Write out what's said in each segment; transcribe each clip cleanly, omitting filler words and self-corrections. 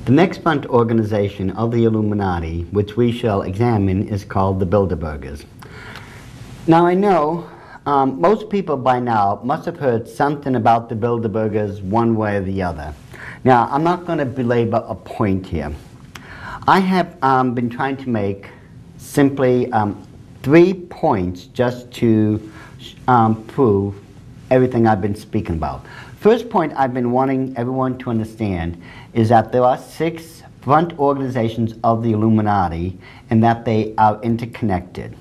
The next front organization of the Illuminati, which we shall examine, is called the Bilderbergers. Now I know most people by now must have heard something about the Bilderbergers one way or the other. Now I'm not going to belabor a point here. I have been trying to make simply 3 points just to prove everything I've been speaking about. First point I've been wanting everyone to understand is that there are 6 front organizations of the Illuminati and that they are interconnected.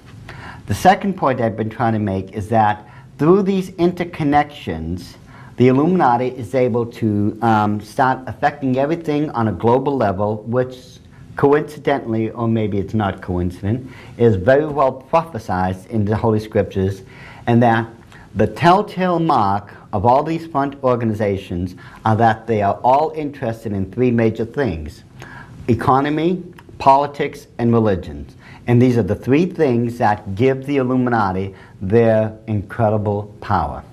The second point I've been trying to make is that through these interconnections, the Illuminati is able to start affecting everything on a global level, which coincidentally, or maybe it's not coincident, is very well prophesied in the Holy Scriptures, and that the telltale mark of all these front organizations are that they are all interested in 3 major things: economy, politics, and religion. And these are the 3 things that give the Illuminati their incredible power.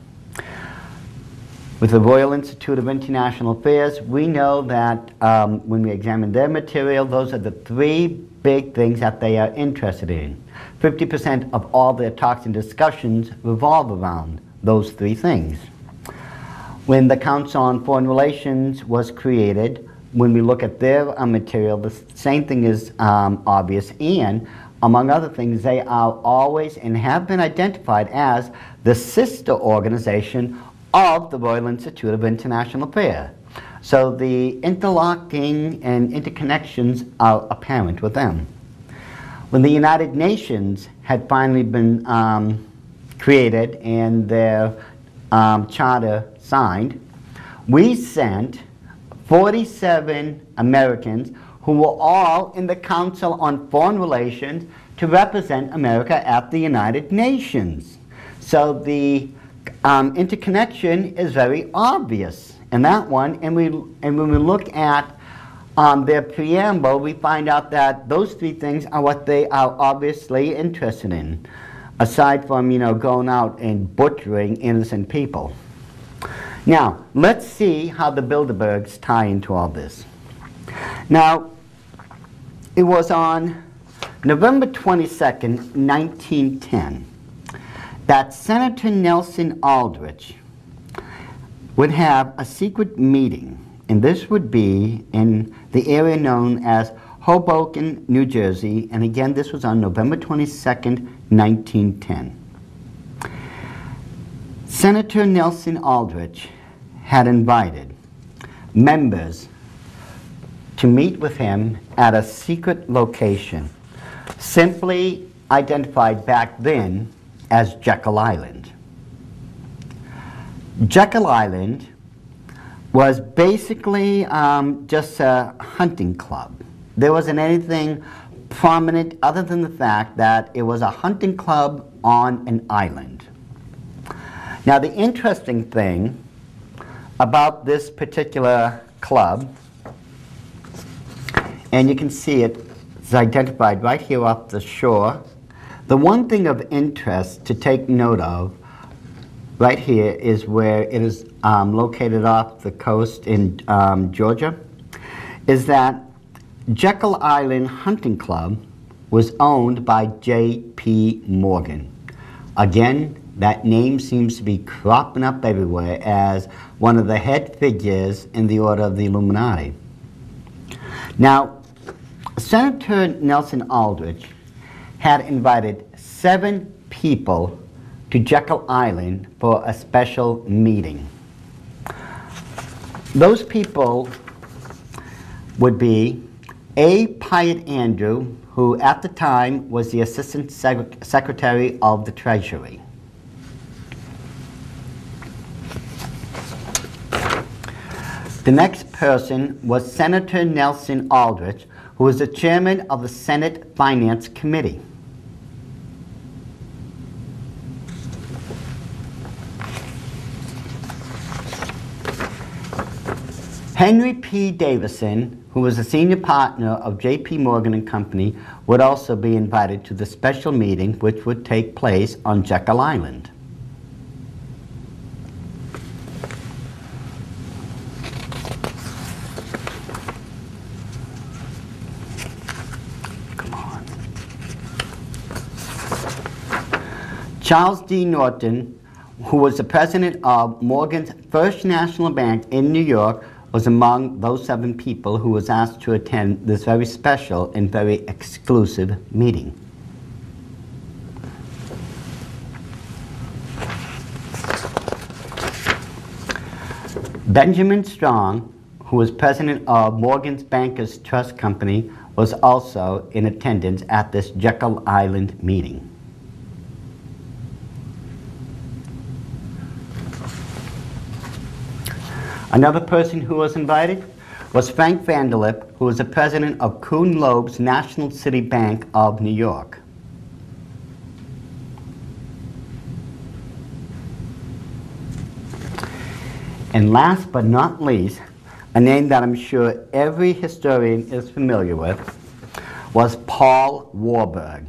With the Royal Institute of International Affairs, we know that when we examine their material, those are the 3 big things that they are interested in. 50% of all their talks and discussions revolve around those 3 things. When the Council on Foreign Relations was created, when we look at their material, the same thing is obvious, and among other things, they are always and have been identified as the sister organization of the Royal Institute of International Affairs. So the interlocking and interconnections are apparent with them. When the United Nations had finally been created and their charter signed, we sent 47 Americans who were all in the Council on Foreign Relations to represent America at the United Nations. So the interconnection is very obvious in that one, and when we look at their preamble, we find out that those 3 things are what they are obviously interested in, aside from, going out and butchering innocent people. Now, let's see how the Bilderbergs tie into all this. Now, it was on November 22nd, 1910, that Senator Nelson Aldrich would have a secret meeting, and this would be in the area known as Hoboken, New Jersey, and again this was on November 22nd, 1910. Senator Nelson Aldrich had invited members to meet with him at a secret location, simply identified back then as Jekyll Island. Jekyll Island was basically just a hunting club. There wasn't anything prominent other than the fact that it was a hunting club on an island. Now the interesting thing about this particular club, and you can see it's identified right here off the shore. The one thing of interest to take note of right here is where it is located off the coast in Georgia, is that Jekyll Island Hunting Club was owned by J.P. Morgan. Again, that name seems to be cropping up everywhere as one of the head figures in the Order of the Illuminati. Now, Senator Nelson Aldrich had invited 7 people to Jekyll Island for a special meeting. Those people would be A. Pyatt Andrew, who at the time was the Assistant Secretary of the Treasury. The next person was Senator Nelson Aldrich, who was the chairman of the Senate Finance Committee. Henry P. Davison, who was a senior partner of J.P. Morgan and Company, would also be invited to the special meeting which would take place on Jekyll Island. Charles D. Norton, who was the president of Morgan's First National Bank in New York, was among those 7 people who was asked to attend this very special and very exclusive meeting. Benjamin Strong, who was president of Morgan's Bankers Trust Company, was also in attendance at this Jekyll Island meeting. Another person who was invited was Frank Vanderlip, who was the president of Kuhn Loeb's National City Bank of New York. And last but not least, a name that I'm sure every historian is familiar with, was Paul Warburg.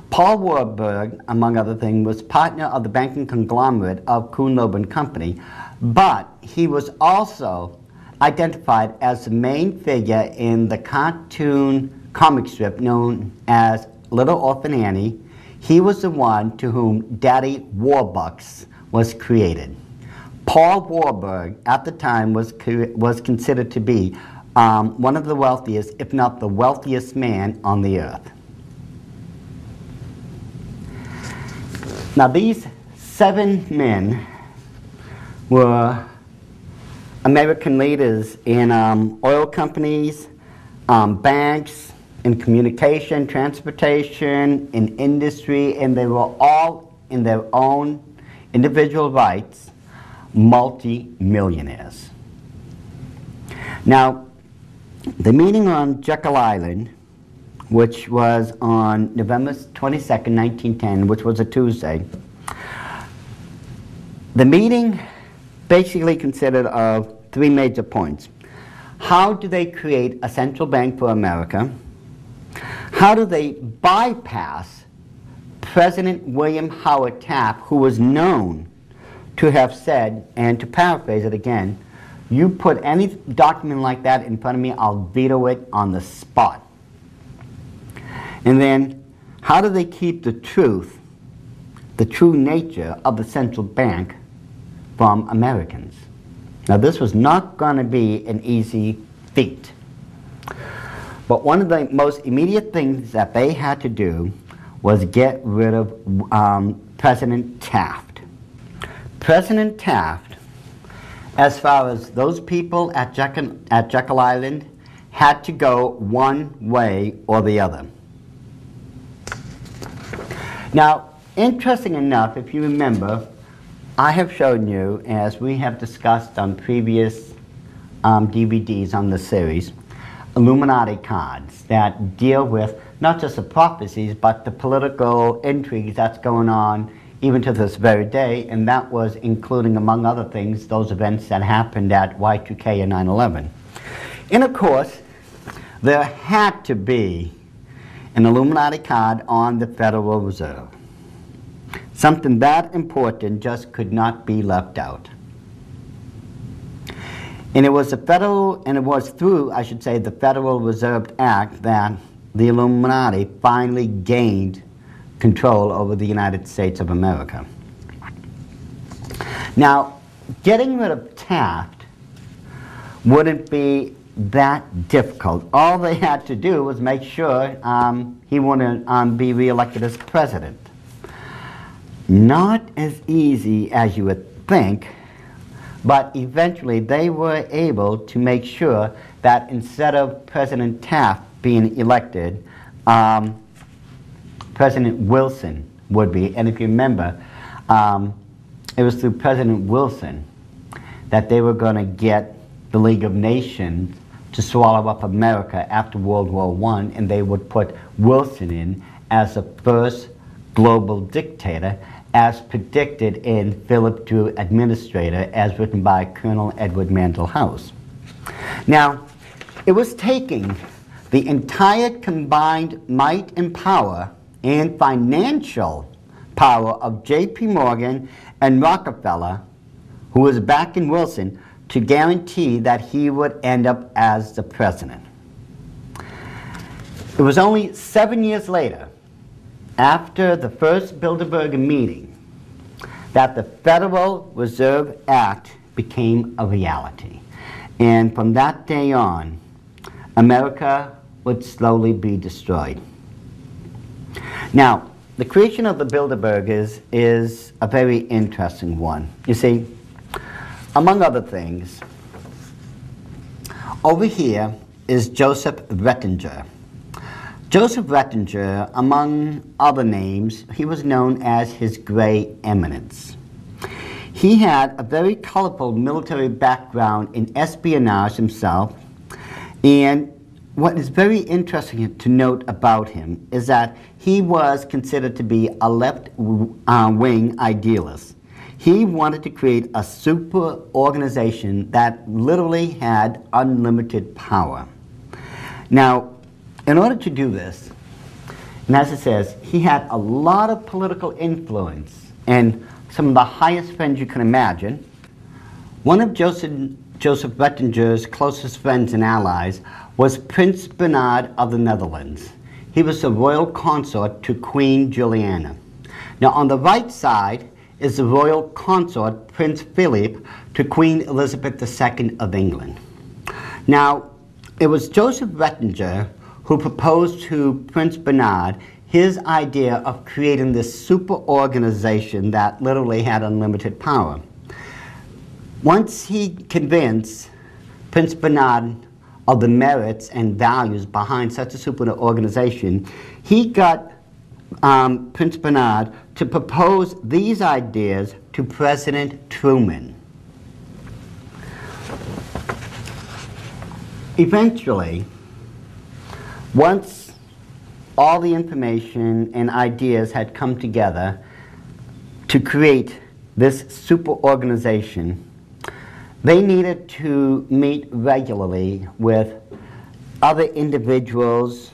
Paul Warburg, among other things, was partner of the banking conglomerate of Kuhn Loeb and Company, but he was also identified as the main figure in the cartoon comic strip known as Little Orphan Annie. He was the one to whom Daddy Warbucks was created. Paul Warburg, at the time, was considered to be one of the wealthiest, if not the wealthiest man on the earth. Now, these 7 men were American leaders in oil companies, banks, in communication, transportation, in industry, and they were all, in their own individual rights, multi-millionaires. Now, the meeting on Jekyll Island, which was on November 22nd, 1910, which was a Tuesday, the meeting basically consisted of 3 major points. How do they create a central bank for America? How do they bypass President William Howard Taft, who was known to have said, and to paraphrase it again, you put any document like that in front of me, I'll veto it on the spot. And then, how do they keep the truth, the true nature of the central bank from Americans? Now, this was not going to be an easy feat. But one of the most immediate things that they had to do was get rid of President Taft. President Taft, as far as those people at Jekyll Island, had to go one way or the other. Now, interesting enough, if you remember, I have shown you, as we have discussed on previous DVDs on the series, Illuminati cards that deal with not just the prophecies, but the political intrigues that's going on even to this very day, and that was including, among other things, those events that happened at Y2K and 9/11. And of course, there had to be an Illuminati card on the Federal Reserve. Something that important just could not be left out. And it was through, I should say, the Federal Reserve Act that the Illuminati finally gained control over the United States of America. Now, getting rid of Taft wouldn't be that difficult. All they had to do was make sure he wouldn't be reelected as president. Not as easy as you would think, but eventually they were able to make sure that instead of President Taft being elected, President Wilson would be. And if you remember, it was through President Wilson that they were going to get the League of Nations to swallow up America after World War I, and they would put Wilson in as the first global dictator, as predicted in Philip Drew Administrator, as written by Colonel Edward Mandell House. Now, it was taking the entire combined might and power and financial power of J.P. Morgan and Rockefeller, who was backing Wilson, to guarantee that he would end up as the president. It was only 7 years later, after the first Bilderberg meeting, that the Federal Reserve Act became a reality. And from that day on, America would slowly be destroyed. Now, the creation of the Bilderbergers is a very interesting one. You see, among other things, over here is Joseph Rettinger. Joseph Rettinger, among other names, he was known as His Gray Eminence. He had a very colorful military background in espionage himself, and what is very interesting to note about him is that he was considered to be a left-wing idealist. He wanted to create a super organization that literally had unlimited power. Now, in order to do this, and as it says, he had a lot of political influence and some of the highest friends you can imagine. One of Joseph Rettinger's closest friends and allies was Prince Bernhard of the Netherlands. He was the royal consort to Queen Juliana. Now on the right side is the royal consort, Prince Philip, to Queen Elizabeth II of England. Now, it was Joseph Rettinger who proposed to Prince Bernhard his idea of creating this super organization that literally had unlimited power. Once he convinced Prince Bernhard of the merits and values behind such a super organization, he got Prince Bernhard to propose these ideas to President Truman. Eventually, once all the information and ideas had come together to create this super organization, they needed to meet regularly with other individuals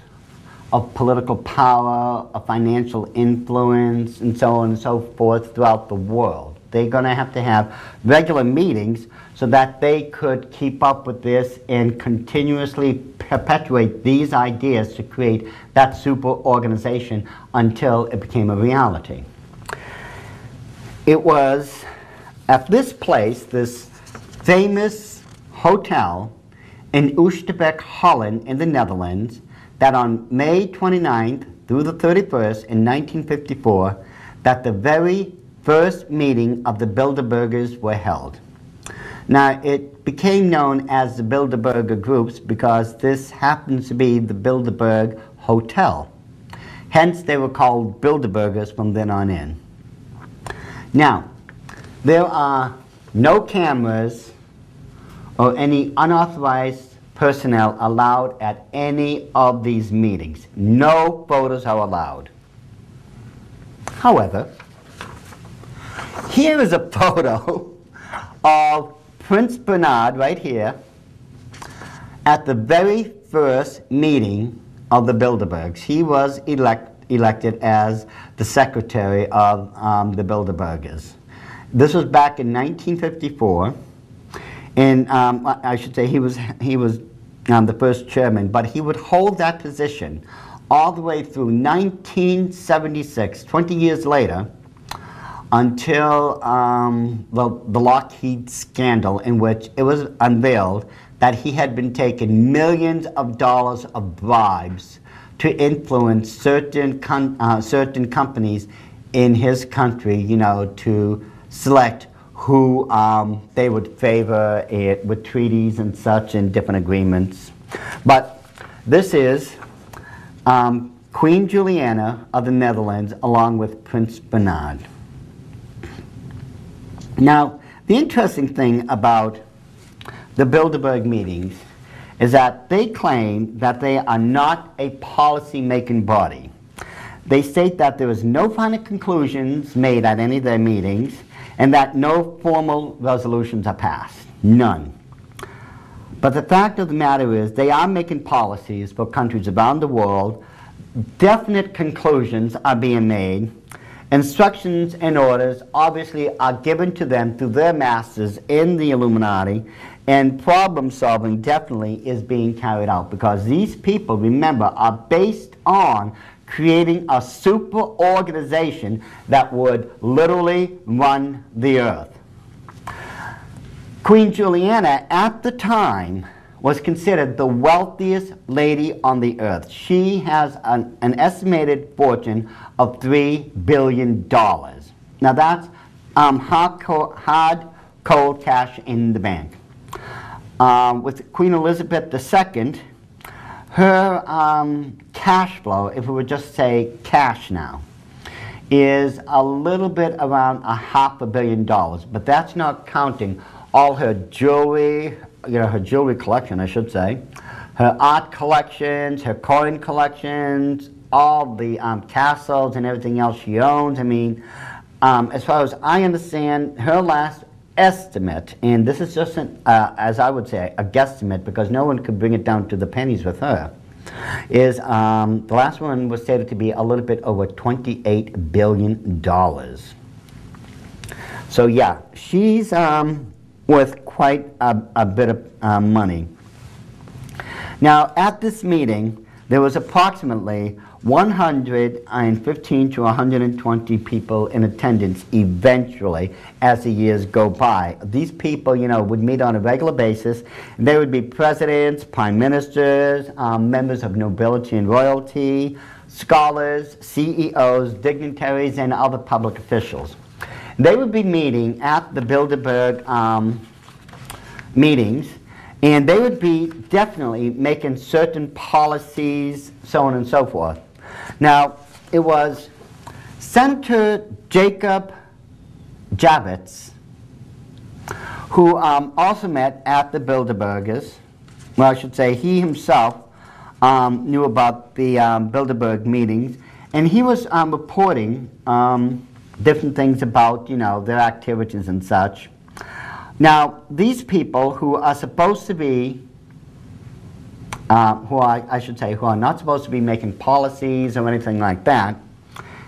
of political power, of financial influence, and so on and so forth throughout the world. They're going to have regular meetings so that they could keep up with this and continuously perpetuate these ideas to create that super organization until it became a reality. It was at this place, this famous hotel in Oosterbeek, Holland, in the Netherlands, that on May 29th through the 31st in 1954, that the very first meeting of the Bilderbergers were held. Now, it became known as the Bilderberger groups because this happens to be the Bilderberg Hotel. Hence, they were called Bilderbergers from then on in. Now, there are no cameras or any unauthorized personnel allowed at any of these meetings. No photos are allowed. However, here is a photo of Prince Bernhard right here at the very first meeting of the Bilderbergs. He was elected as the secretary of the Bilderbergers. This was back in 1954, and I should say he was the first chairman, but he would hold that position all the way through 1976, 20 years later, until the Lockheed scandal, in which it was unveiled that he had been taking millions of dollars of bribes to influence certain companies in his country, you know, to select who they would favor with treaties and such and different agreements. But this is Queen Juliana of the Netherlands along with Prince Bernhard. Now, the interesting thing about the Bilderberg meetings is that they claim that they are not a policy-making body. They state that there is no final conclusions made at any of their meetings and that no formal resolutions are passed. None. But the fact of the matter is they are making policies for countries around the world. Definite conclusions are being made. Instructions and orders obviously are given to them through their masters in the Illuminati, and problem solving definitely is being carried out because these people, remember, are based on creating a super organization that would literally run the earth. Queen Juliana, at the time, was considered the wealthiest lady on the earth. She has an estimated fortune of $3 billion. Now that's hard, cold cash in the bank. With Queen Elizabeth II, her cash flow, if we would just say cash now, is a little bit around $500 million, but that's not counting all her jewelry, her jewelry collection, I should say, her art collections, her coin collections, all the castles and everything else she owns. I mean, as far as I understand, her last estimate, and this is just as I would say, a guesstimate, because no one could bring it down to the pennies with her, is the last one was stated to be a little bit over $28 billion. So yeah, she's worth quite a bit of money. Now, at this meeting, there was approximately 115 to 120 people in attendance eventually as the years go by. These people, would meet on a regular basis. They would be presidents, prime ministers, members of nobility and royalty, scholars, CEOs, dignitaries, and other public officials. They would be meeting at the Bilderberg meetings, and they would be definitely making certain policies, so on and so forth. Now, it was Senator Jacob Javits who also met at the Bilderbergers. Well, I should say he himself knew about the Bilderberg meetings, and he was reporting different things about, their activities and such. Now, these people who are supposed to be, who are not supposed to be making policies or anything like that,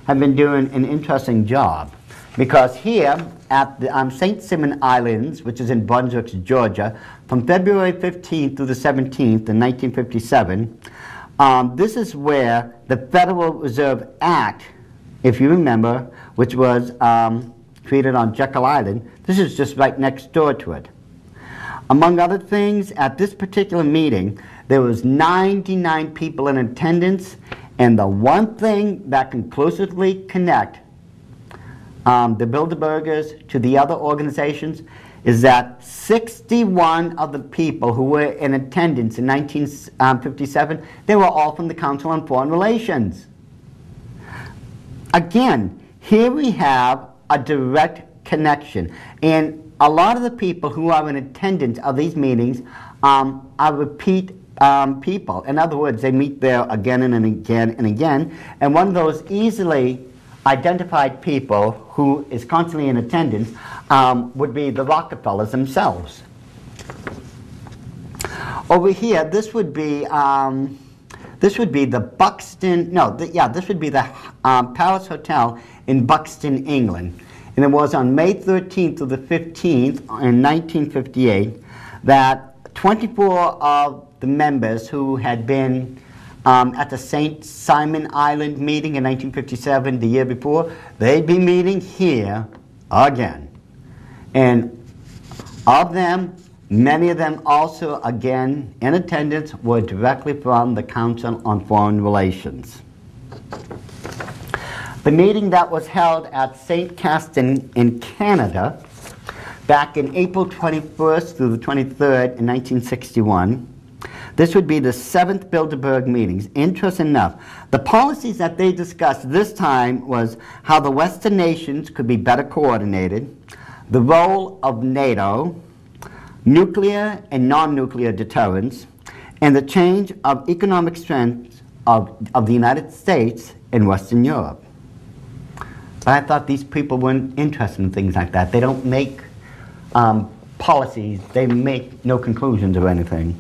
have been doing an interesting job. Because here at the St. Simon Islands, which is in Brunswick, Georgia, from February 15th through the 17th in 1957, this is where the Federal Reserve Act, if you remember, which was created on Jekyll Island, this is just right next door to it. Among other things, at this particular meeting, there was 99 people in attendance, and the one thing that conclusively connect the Bilderbergers to the other organizations is that 61 of the people who were in attendance in 1957, they were all from the Council on Foreign Relations. Again, here we have a direct connection, and a lot of the people who are in attendance of these meetings are repeat people. In other words, they meet there again and again and again, and one of those easily identified people who is constantly in attendance would be the Rockefellers themselves. Over here, this would be the Buxton, this would be the Palace Hotel in Buxton, England. And it was on May 13th to the 15th in 1958 that 24 of the members who had been at the St. Simon Island meeting in 1957, the year before, they'd be meeting here again. And of them, many of them also, again, in attendance, were directly from the Council on Foreign Relations. The meeting that was held at St. Castin in Canada back in April 21st through the 23rd in 1961, this would be the 7th Bilderberg meetings. Interesting enough, the policies that they discussed this time was how the Western nations could be better coordinated, the role of NATO, nuclear and non-nuclear deterrence, and the change of economic strength of the United States in Western Europe. But I thought these people weren't interested in things like that. They don't make policies. They make no conclusions or anything.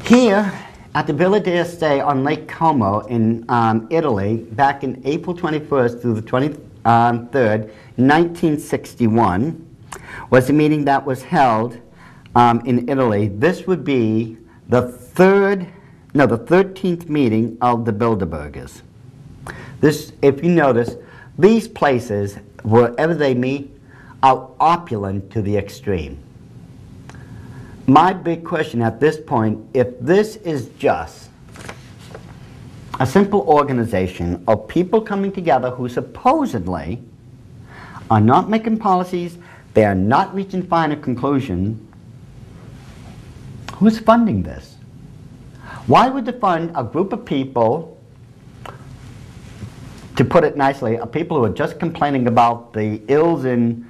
Here at the Villa d'Este on Lake Como in Italy, back in April 21st through the 23rd, 1961, was a meeting that was held in Italy. This would be the third no, the 13th meeting of the Bilderbergers. This, if you notice, these places, wherever they meet, are opulent to the extreme. My big question at this point, if this is just a simple organization of people coming together who supposedly are not making policies, they are not reaching final conclusions, who's funding this? Why would they fund a group of people, to put it nicely, people who are just complaining about the ills and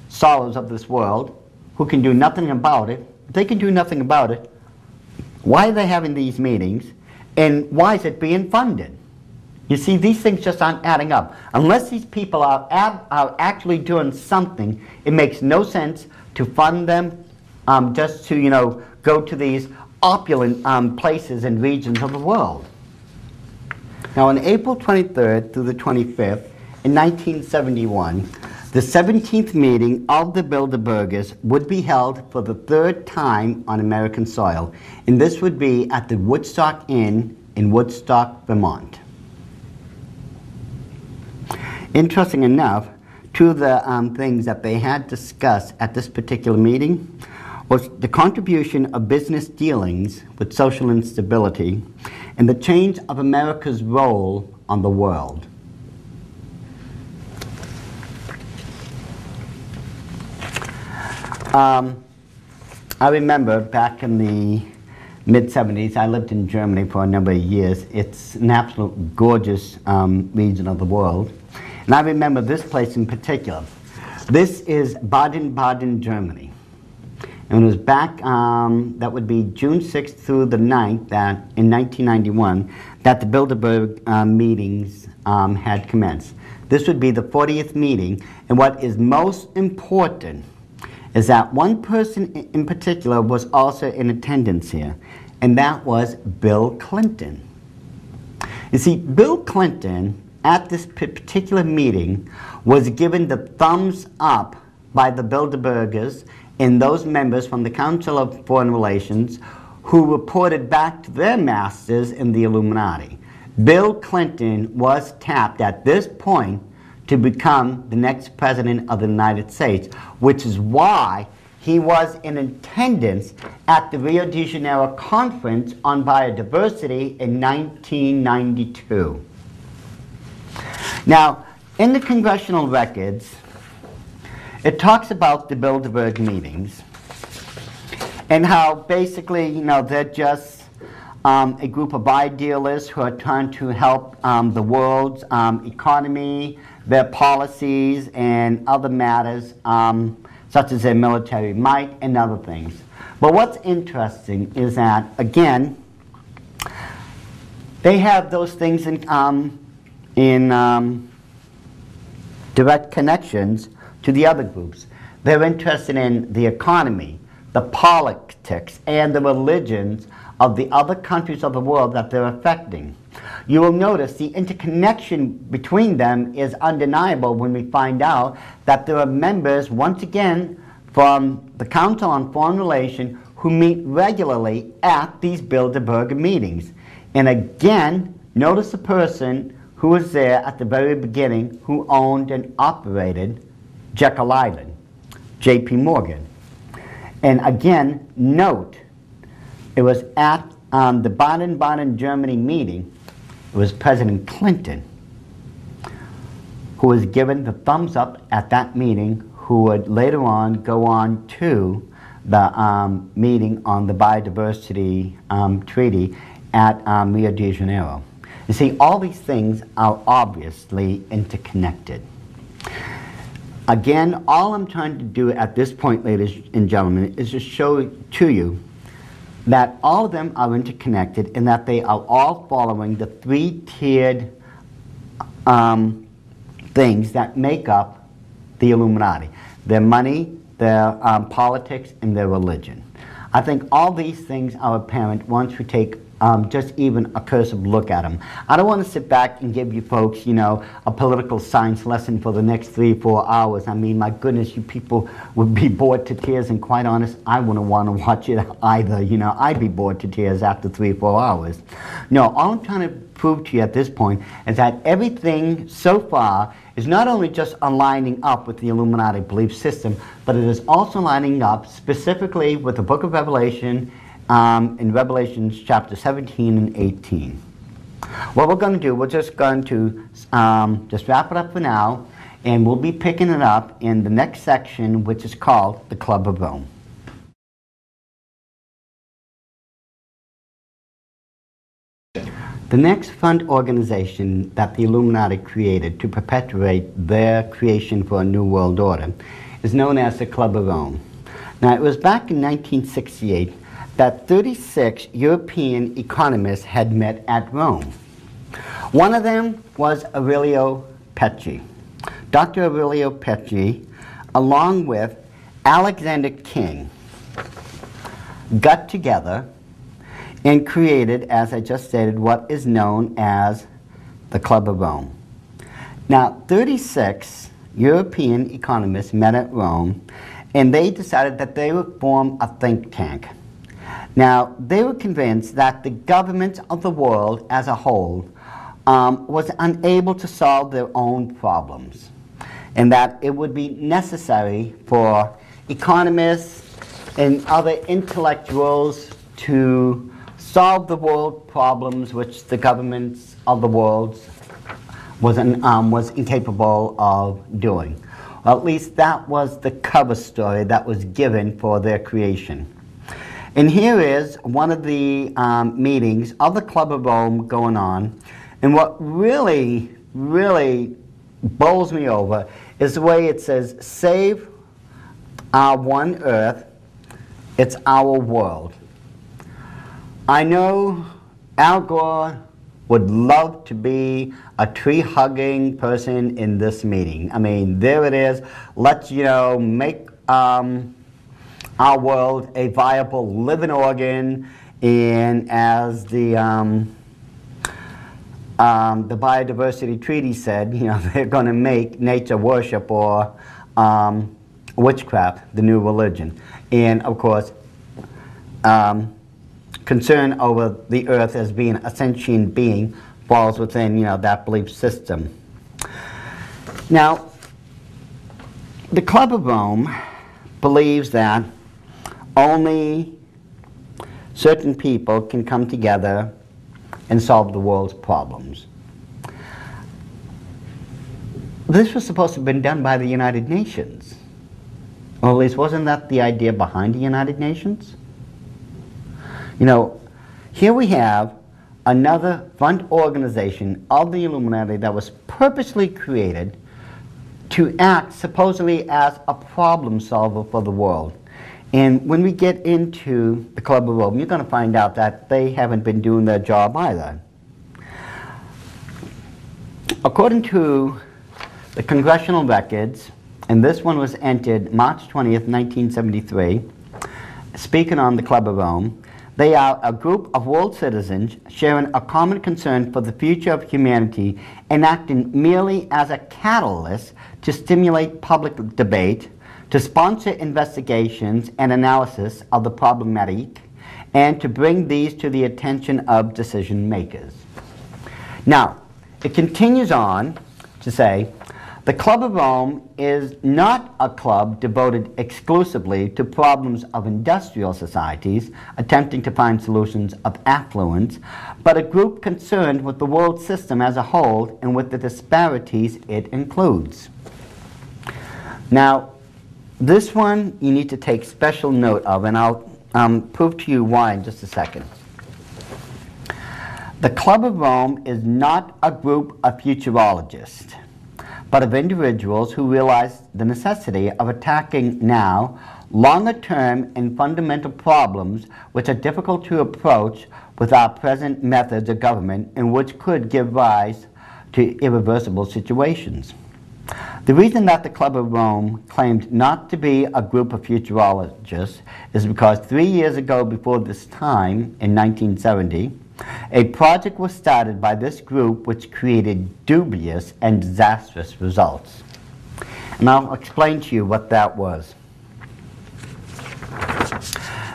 sorrows of this world, who can do nothing about it? If they can do nothing about it, why are they having these meetings, and why is it being funded? You see, these things just aren't adding up. Unless these people are actually doing something, it makes no sense to fund them just to, you know, go to these opulent places and regions of the world. Now, on April 23rd through the 25th, in 1971, the 17th meeting of the Bilderbergers would be held for the third time on American soil, and this would be at the Woodstock Inn in Woodstock, Vermont. Interesting enough, two of the things that they had discussed at this particular meeting was the contribution of business dealings with social instability and the change of America's role on the world. I remember back in the mid-70s, I lived in Germany for a number of years. It's an absolute gorgeous region of the world. And I remember this place in particular. This is Baden-Baden, Germany. And it was back, that would be June 6th through the 9th, that in 1991, that the Bilderberg meetings had commenced. This would be the 40th meeting, and what is most important is that one person in particular was also in attendance here, and that was Bill Clinton. You see, Bill Clinton, at this particular meeting, was given the thumbs up by the Bilderbergers and those members from the Council of Foreign Relations who reported back to their masters in the Illuminati. Bill Clinton was tapped at this point to become the next president of the United States, which is why he was in attendance at the Rio de Janeiro Conference on Biodiversity in 1992. Now, in the congressional records, it talks about the Bilderberg meetings and how basically, you know, they're just a group of idealists who are trying to help the world's economy, their policies, and other matters, such as their military might and other things. But what's interesting is that, again, they have those things in direct connections to the other groups. They're interested in the economy, the politics, and the religions of the other countries of the world that they're affecting. You will notice the interconnection between them is undeniable when we find out that there are members, once again, from the Council on Foreign Relations who meet regularly at these Bilderberg meetings. And again, notice the person who was there at the very beginning who owned and operated Jekyll Island, J.P. Morgan. And again, note, it was at the Baden-Baden, Germany meeting, it was President Clinton who was given the thumbs up at that meeting, who would later on go on to the meeting on the biodiversity treaty at Rio de Janeiro. You see, all these things are obviously interconnected. Again, all I'm trying to do at this point, ladies and gentlemen, is to show to you that all of them are interconnected and that they are all following the three-tiered things that make up the Illuminati: their money, their politics, and their religion. I think all these things are apparent once we take just even a cursive look at them. I don't want to sit back and give you folks, you know, a political science lesson for the next 3-4 hours. I mean, my goodness, you people would be bored to tears, and quite honest, I wouldn't want to watch it either. You know, I'd be bored to tears after 3-4 hours. No, all I'm trying to prove to you at this point is that everything so far is not only just aligning up with the Illuminati belief system, but it is also lining up specifically with the book of Revelation in Revelations chapter 17 and 18. What we're going to do, we're just going to just wrap it up for now, and we'll be picking it up in the next section, which is called the Club of Rome. The next front organization that the Illuminati created to perpetuate their creation for a new world order is known as the Club of Rome. Now, it was back in 1968 that 36 European economists had met at Rome. One of them was Aurelio Pecci. Dr. Aurelio Pecci, along with Alexander King, got together and created, as I just stated, what is known as the Club of Rome. Now, 36 European economists met at Rome, and they decided that they would form a think tank. Now, they were convinced that the governments of the world as a whole was unable to solve their own problems, and that it would be necessary for economists and other intellectuals to solve the world problems which the governments of the world was incapable of doing. Or at least that was the cover story that was given for their creation. And here is one of the meetings of the Club of Rome going on, and what really, really bowls me over is the way it says, "Save our one earth, it's our world." I know Al Gore would love to be a tree-hugging person in this meeting. I mean, there it is. Let's, you know, make our world a viable living organ, and as the Biodiversity Treaty said, you know, they're going to make nature worship, or witchcraft, the new religion. And of course, concern over the earth as being a sentient being falls within, you know, that belief system. Now, the Club of Rome believes that only certain people can come together and solve the world's problems. This was supposed to have been done by the United Nations. Or at least, wasn't that the idea behind the United Nations? You know, here we have another front organization of the Illuminati that was purposely created to act supposedly as a problem solver for the world. And when we get into the Club of Rome, you're going to find out that they haven't been doing their job either. According to the congressional records, and this one was entered March 20th, 1973, speaking on the Club of Rome, they are a group of world citizens sharing a common concern for the future of humanity and acting merely as a catalyst to stimulate public debate, to sponsor investigations and analysis of the problematic, and to bring these to the attention of decision makers. Now, it continues on to say, the Club of Rome is not a club devoted exclusively to problems of industrial societies attempting to find solutions of affluence, but a group concerned with the world system as a whole and with the disparities it includes. Now, this one you need to take special note of, and I'll prove to you why in just a second. The Club of Rome is not a group of futurologists, but of individuals who realize the necessity of attacking now longer-term and fundamental problems which are difficult to approach with our present methods of government and which could give rise to irreversible situations. The reason that the Club of Rome claimed not to be a group of futurologists is because 3 years ago before this time, in 1970, A project was started by this group which created dubious and disastrous results. And I'll explain to you what that was.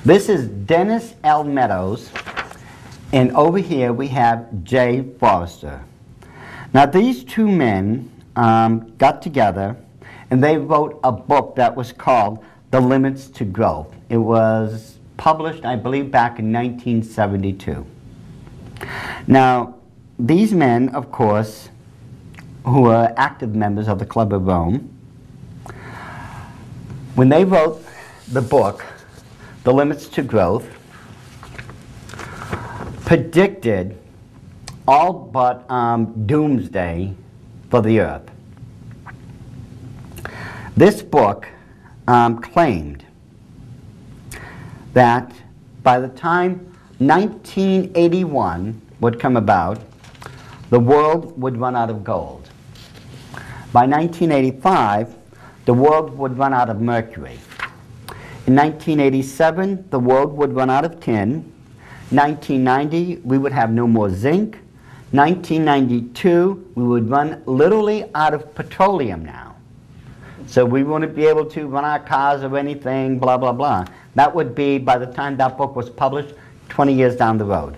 This is Dennis L. Meadows, and over here we have J. Forrester. Now these two men got together and they wrote a book that was called The Limits to Growth. It was published, I believe, back in 1972. Now, these men, of course, who were active members of the Club of Rome, when they wrote the book, The Limits to Growth, predicted all but doomsday for the earth. This book claimed that by the time 1981 would come about, the world would run out of gold. By 1985, the world would run out of mercury. In 1987, the world would run out of tin. 1990, we would have no more zinc. 1992, we would run literally out of petroleum now. So we wouldn't be able to run our cars or anything, blah, blah, blah. That would be, by the time that book was published, 20 years down the road.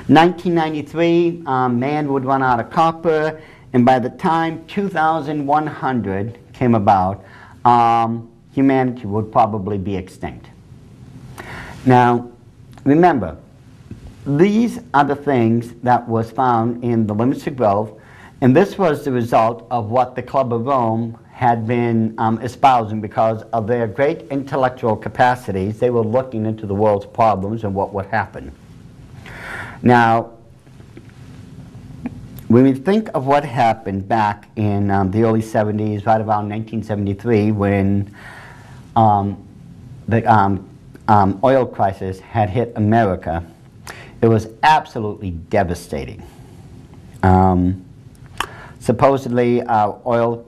1993, man would run out of copper, and by the time 2100 came about, humanity would probably be extinct. Now, remember, these are the things that was found in The Limits to Growth, and this was the result of what the Club of Rome had been espousing because of their great intellectual capacities. They were looking into the world's problems and what would happen. Now, when we think of what happened back in the early 70s, right around 1973, when the oil crisis had hit America, it was absolutely devastating. Supposedly, oil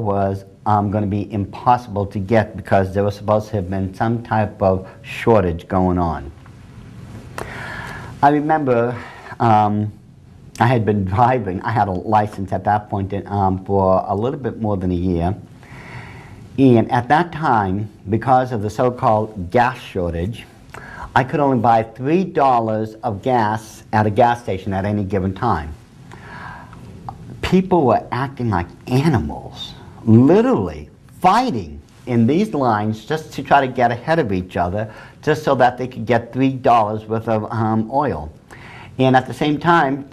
was going to be impossible to get because there was supposed to have been some type of shortage going on. I remember I had been driving. I had a license at that point for a little bit more than a year. And at that time, because of the so-called gas shortage, I could only buy $3 of gas at a gas station at any given time. People were acting like animals, literally fighting in these lines just to try to get ahead of each other, just so that they could get $3 worth of oil. And at the same time,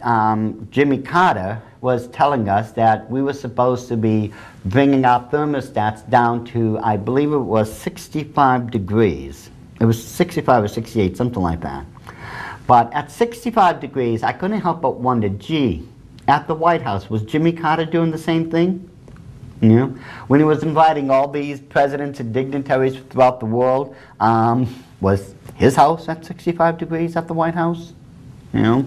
Jimmy Carter was telling us that we were supposed to be bringing our thermostats down to, I believe it was 65 degrees. It was 65 or 68, something like that. But at 65 degrees, I couldn't help but wonder, gee, at the White House, was Jimmy Carter doing the same thing? You know, when he was inviting all these presidents and dignitaries throughout the world, was his house at 65 degrees at the White House? You know?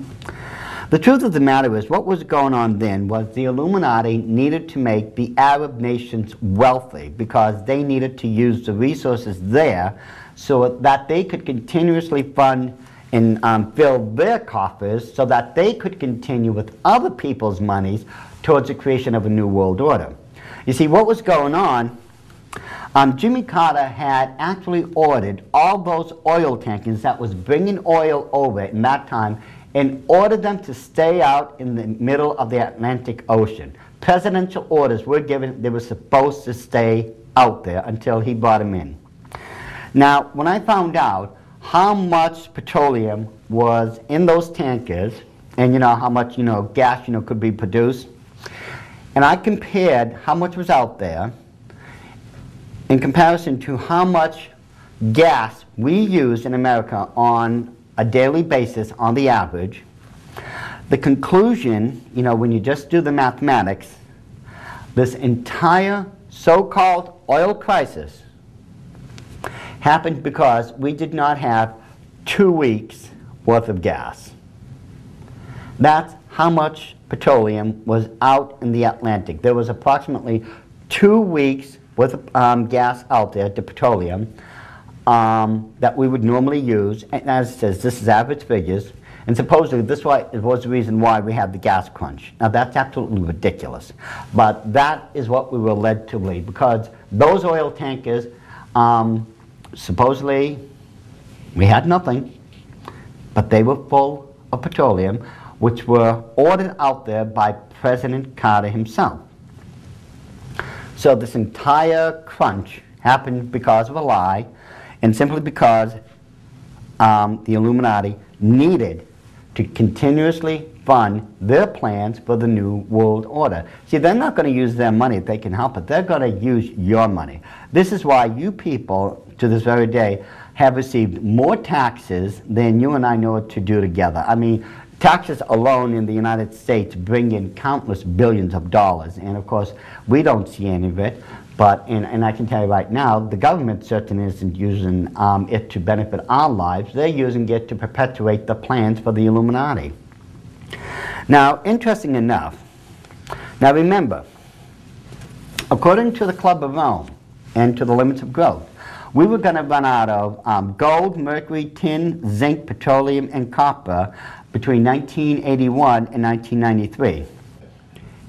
The truth of the matter is, what was going on then was the Illuminati needed to make the Arab nations wealthy because they needed to use the resources there so that they could continuously fund and fill their coffers so that they could continue with other people's monies towards the creation of a new world order. You see, what was going on, Jimmy Carter had actually ordered all those oil tankers that was bringing oil over in that time and ordered them to stay out in the middle of the Atlantic Ocean. Presidential orders were given, they were supposed to stay out there until he brought them in. Now, when I found out how much petroleum was in those tankers, and you know how much gas could be produced, and I compared how much was out there in comparison to how much gas we use in America on a daily basis on the average, the conclusion, when you just do the mathematics, this entire so-called oil crisis happened because we did not have 2 weeks worth of gas. That's how much petroleum was out in the Atlantic. There was approximately 2 weeks worth of gas out there, the petroleum, that we would normally use. And as it says, this is average figures. And supposedly this was the reason why we had the gas crunch. Now that's absolutely ridiculous. But that is what we were led to believe, because those oil tankers, supposedly we had nothing, but they were full of petroleum, which were ordered out there by President Carter himself. So this entire crunch happened because of a lie, and simply because the Illuminati needed to continuously fund their plans for the New World Order. See, they're not going to use their money if they can help it. They're going to use your money. This is why you people, to this very day, have received more taxes than you and I know what to do together. I mean, taxes alone in the United States bring in countless billions of dollars, and of course we don't see any of it, but and I can tell you right now, the government certainly isn't using it to benefit our lives. They're using it to perpetuate the plans for the Illuminati. Now, interesting enough, now remember, according to the Club of Rome and to the Limits of Growth, we were going to run out of gold, mercury, tin, zinc, petroleum, and copper between 1981 and 1993.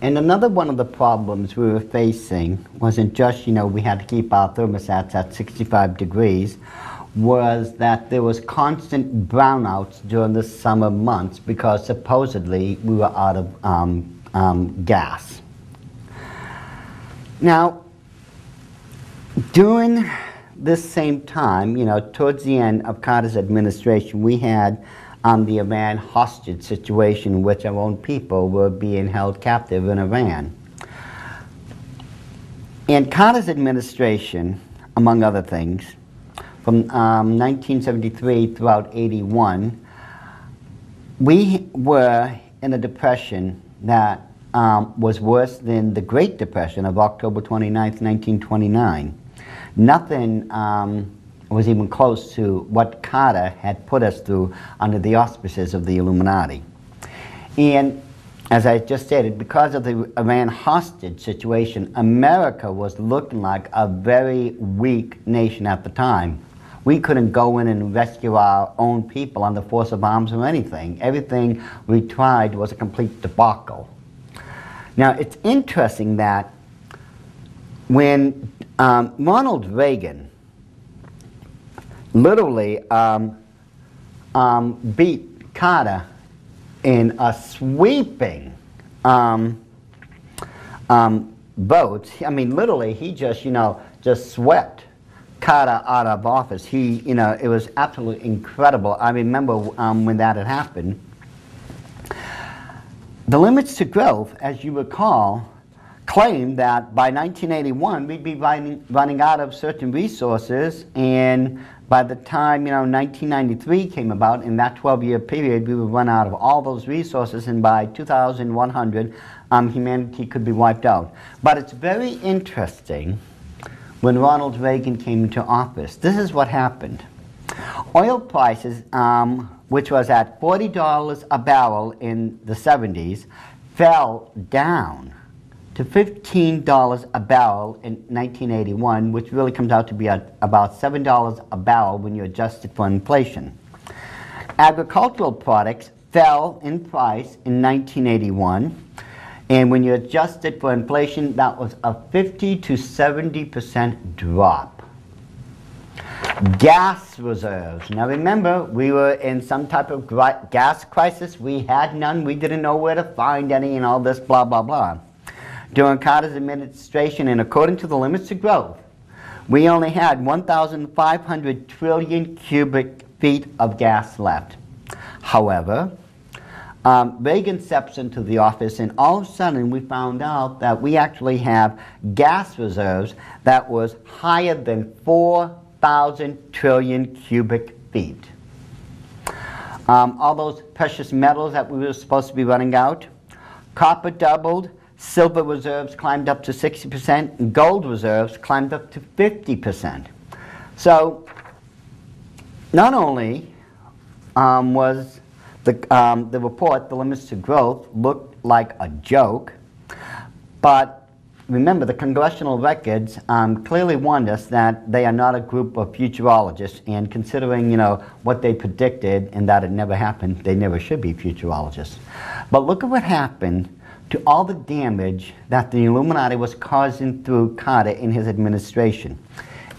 And another one of the problems we were facing wasn't just, we had to keep our thermostats at 65 degrees, was that there was constant brownouts during the summer months because supposedly we were out of gas. Now, during this same time, towards the end of Carter's administration, we had the Iran hostage situation in which our own people were being held captive in Iran. In Carter's administration, among other things, from 1973 throughout 81, we were in a depression that was worse than the Great Depression of October 29th, 1929. Nothing was even close to what Carter had put us through under the auspices of the Illuminati. And as I just stated, because of the Iran hostage situation, America was looking like a very weak nation at the time. We couldn't go in and rescue our own people under force of arms or anything. Everything we tried was a complete debacle. Now, it's interesting that when Ronald Reagan literally beat Carter in a sweeping vote. I mean, literally, he just swept Carter out of office. It was absolutely incredible. I remember when that had happened. The Limits to Growth, as you recall, claimed that by 1981 we'd be running out of certain resources, and by the time 1993 came about, in that 12-year period, we would run out of all those resources, and by 2100 humanity could be wiped out. But it's very interesting, when Ronald Reagan came into office, this is what happened. Oil prices, which was at $40 a barrel in the 70s, fell down to $15 a barrel in 1981, which really comes out to be about $7 a barrel when you adjust it for inflation. Agricultural products fell in price in 1981, and when you adjust it for inflation, that was a 50 to 70% drop. Gas reserves. Now remember, we were in some type of gas crisis. We had none. We didn't know where to find any and all this blah, blah, blah. During Carter's administration, and according to the Limits to Growth, we only had 1,500 trillion cubic feet of gas left. However, Reagan steps into the office, and all of a sudden we found out that we actually have gas reserves that was higher than 4,000 trillion cubic feet. All those precious metals that we were supposed to be running out, copper doubled, silver reserves climbed up to 60%, and gold reserves climbed up to 50%. So not only was the report, The Limits to Growth, looked like a joke, but remember, the congressional records clearly warned us that they are not a group of futurologists, and considering, what they predicted and that it never happened, they never should be futurologists. But look at what happened to all the damage that the Illuminati was causing through Carter in his administration.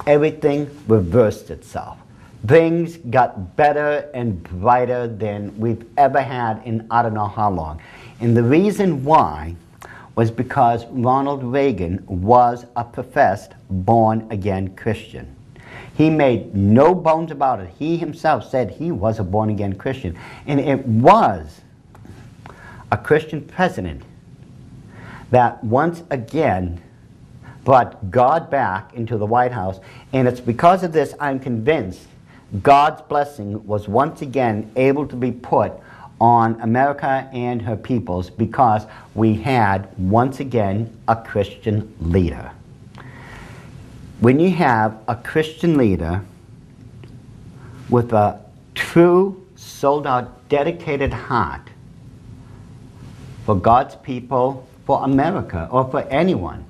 Everything reversed itself. Things got better and brighter than we've ever had in I don't know how long. And the reason why was because Ronald Reagan was a professed born-again Christian. He made no bones about it. He himself said he was a born-again Christian. And it was a Christian president that once again brought God back into the White House. And it's because of this, I'm convinced, God's blessing was once again able to be put on America and her peoples, because we had once again a Christian leader. When you have a Christian leader with a true, sold-out, dedicated heart for God's people, for America, or for anyone,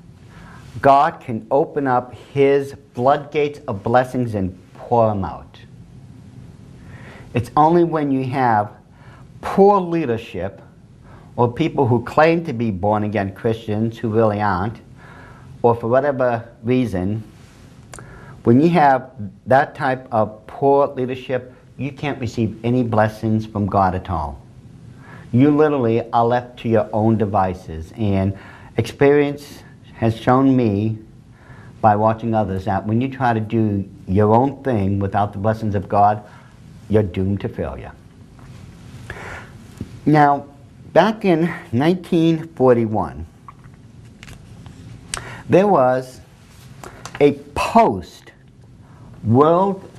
God can open up His floodgates of blessings and pour them out. It's only when you have poor leadership, or people who claim to be born-again Christians who really aren't, or for whatever reason, when you have that type of poor leadership, you can't receive any blessings from God at all. You literally are left to your own devices. And experience has shown me, by watching others, that when you try to do your own thing without the blessings of God, you're doomed to failure. Now, back in 1941, there was a post-World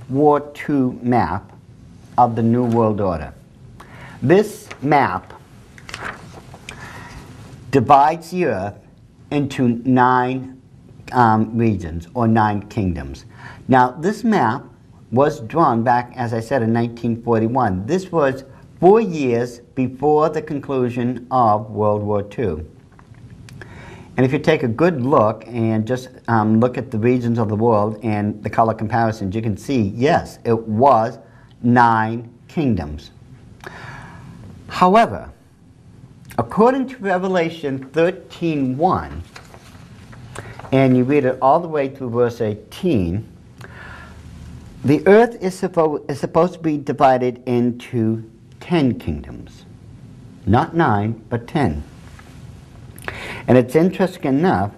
War II map of the New World Order. This map divides the earth into 9 regions, or 9 kingdoms. Now, this map was drawn back, as I said, in 1941. This was 4 years before the conclusion of World War II. And if you take a good look and just look at the regions of the world and the color comparisons, you can see, yes, it was 9 kingdoms. However, according to Revelation 13:1, and you read it all the way through verse 18, the earth is supposed to be divided into 10 kingdoms. Not 9, but 10. And it's interesting enough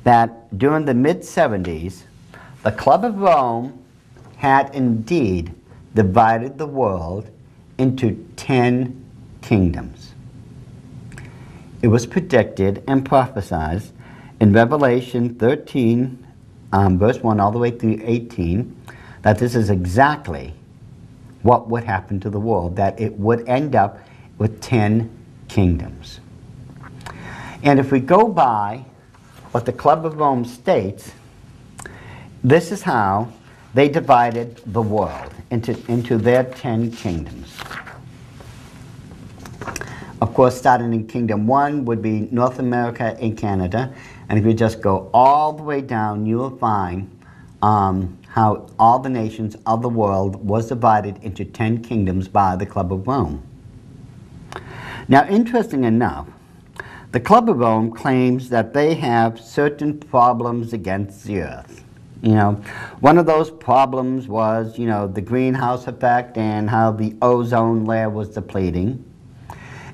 that during the mid-70s, the Club of Rome had indeed divided the world into 10 kingdoms. It was predicted and prophesied in Revelation 13, verse 1 all the way through 18, that this is exactly what would happen to the world, that it would end up with 10 kingdoms. And if we go by what the Club of Rome states, this is how they divided the world into their 10 kingdoms. Of course, starting in Kingdom 1 would be North America and Canada. And if you just go all the way down, you will find how all the nations of the world was divided into 10 kingdoms by the Club of Rome. Now, interesting enough, the Club of Rome claims that they have certain problems against the earth. One of those problems was, the greenhouse effect and how the ozone layer was depleting.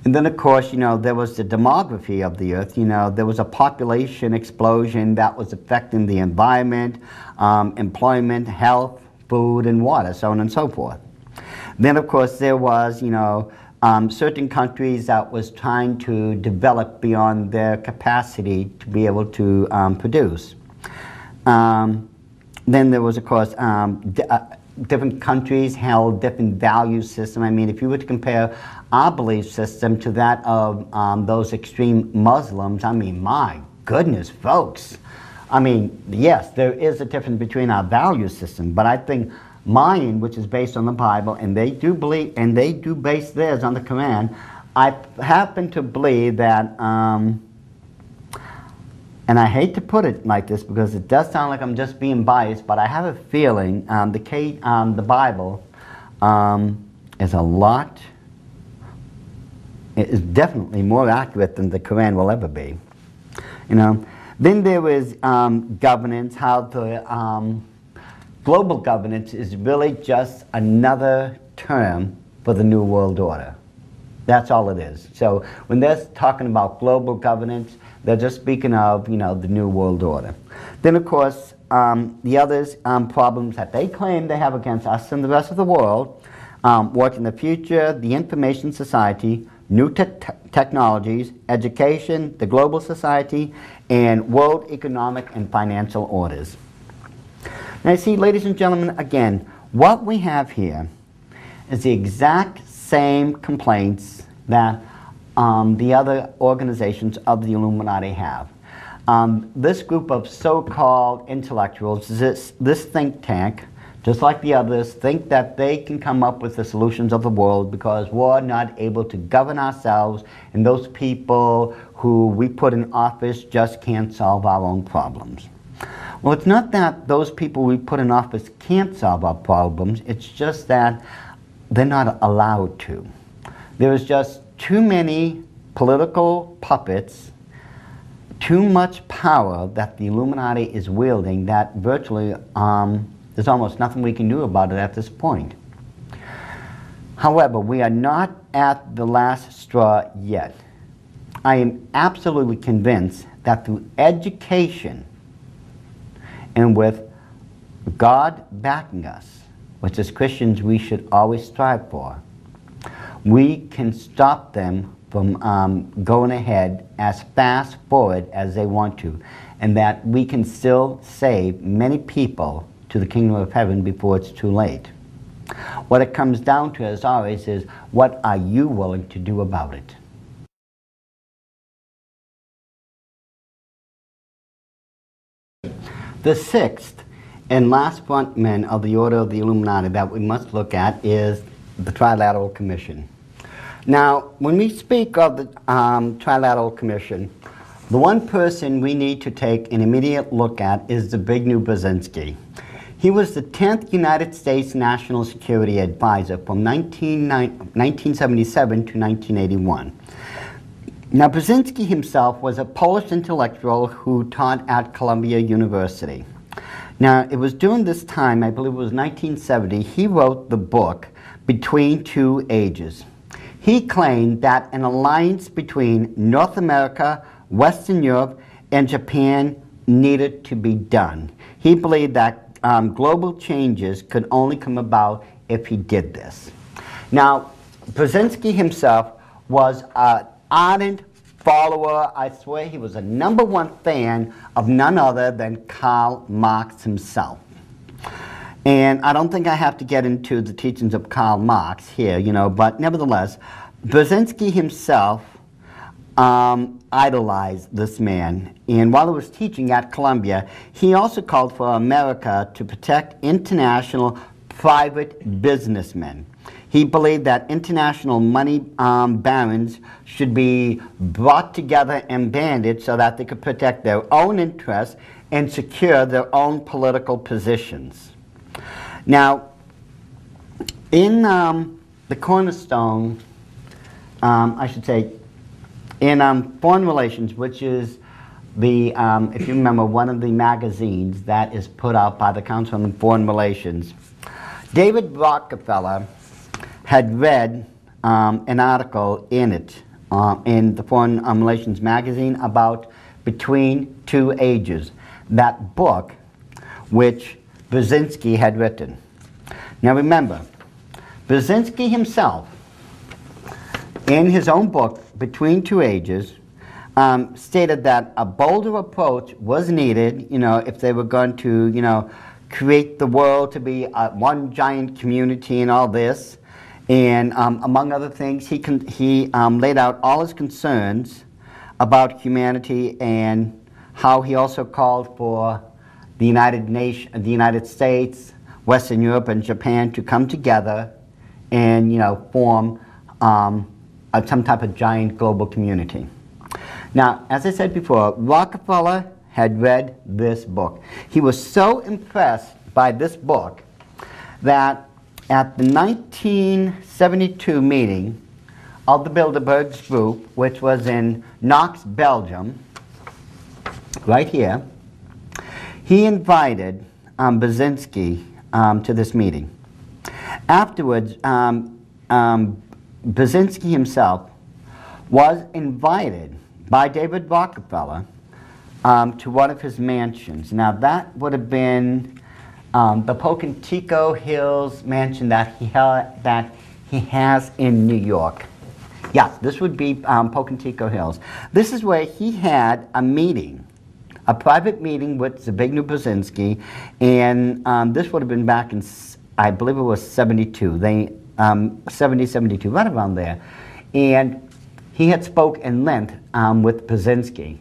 And then, of course, there was the demography of the earth. There was a population explosion that was affecting the environment, employment, health, food, and water, so on and so forth. Then, of course, there was, certain countries that was trying to develop beyond their capacity to be able to produce. Then there was, of course, different countries held different value systems. I mean, if you were to compare our belief system to that of those extreme Muslims, I mean, my goodness, folks. I mean, yes, there is a difference between our value system, but I think mine, which is based on the Bible, and they do believe, and they do base theirs on the Quran, I happen to believe that and I hate to put it like this because it does sound like I'm just being biased, but I have a feeling the Bible is is definitely more accurate than the Quran will ever be. You know. Then there was governance, how the global governance is really just another term for the New World Order. That's all it is. So when they're talking about global governance, they're just speaking of, you know, the New World Order. Then, of course, the other problems that they claim they have against us and the rest of the world, work in the future, the information society, new technologies, education, the global society, and world economic and financial orders. Now, you see, ladies and gentlemen, again, what we have here is the exact same complaints that the other organizations of the Illuminati have. This group of so-called intellectuals, this think tank, just like the others, think that they can come up with the solutions of the world because we're not able to govern ourselves, and those people who we put in office just can't solve our own problems. Well, it's not that those people we put in office can't solve our problems, it's just that they're not allowed to. There's just too many political puppets, too much power that the Illuminati is wielding that virtually there's almost nothing we can do about it at this point. However, we are not at the last straw yet. I am absolutely convinced that through education and with God backing us, which as Christians we should always strive for, we can stop them from going ahead as fast forward as they want to, and that we can still save many people to the kingdom of heaven before it's too late. What it comes down to, as always, is what are you willing to do about it? The sixth and last frontman of the Order of the Illuminati that we must look at is the Trilateral Commission. Now, when we speak of the Trilateral Commission, the one person we need to take an immediate look at is the big new Brzezinski. He was the 10th United States National Security Advisor from 1977 to 1981. Now, Brzezinski himself was a Polish intellectual who taught at Columbia University. Now, it was during this time, I believe it was 1970, he wrote the book Between Two Ages. He claimed that an alliance between North America, Western Europe, and Japan needed to be done. He believed that global changes could only come about if he did this. Now, Brzezinski himself was an ardent follower. I swear he was a #1 fan of none other than Karl Marx himself. And I don't think I have to get into the teachings of Karl Marx here, you know, but nevertheless, Brzezinski himself idolized this man. And while he was teaching at Columbia, he also called for America to protect international private businessmen. He believed that international money barons should be brought together and banded so that they could protect their own interests and secure their own political positions. Now, in the cornerstone, I should say, in Foreign Relations, which is the, if you remember, one of the magazines that is put out by the Council on Foreign Relations, David Rockefeller had read an article in it, in the Foreign Relations magazine about Between Two Ages, that book which Brzezinski had written. Now remember, Brzezinski himself, in his own book, Between Two Ages, stated that a bolder approach was needed, you know, if they were going to, you know, create the world to be one giant community and all this. And among other things, he laid out all his concerns about humanity and how he also called for the United States, Western Europe, and Japan to come together and, you know, form some type of giant global community. Now, as I said before, Rockefeller had read this book. He was so impressed by this book that at the 1972 meeting of the Bilderbergs group, which was in Knox, Belgium, right here, he invited Brzezinski to this meeting. Afterwards, Brzezinski himself was invited by David Rockefeller to one of his mansions. Now that would have been the Pocantico Hills mansion that he has in New York. Yeah, this would be Pocantico Hills. This is where he had a meeting, a private meeting with Zbigniew Brzezinski, and this would have been back in, I believe it was 72, 72, right around there. And he had spoke in length with Brzezinski.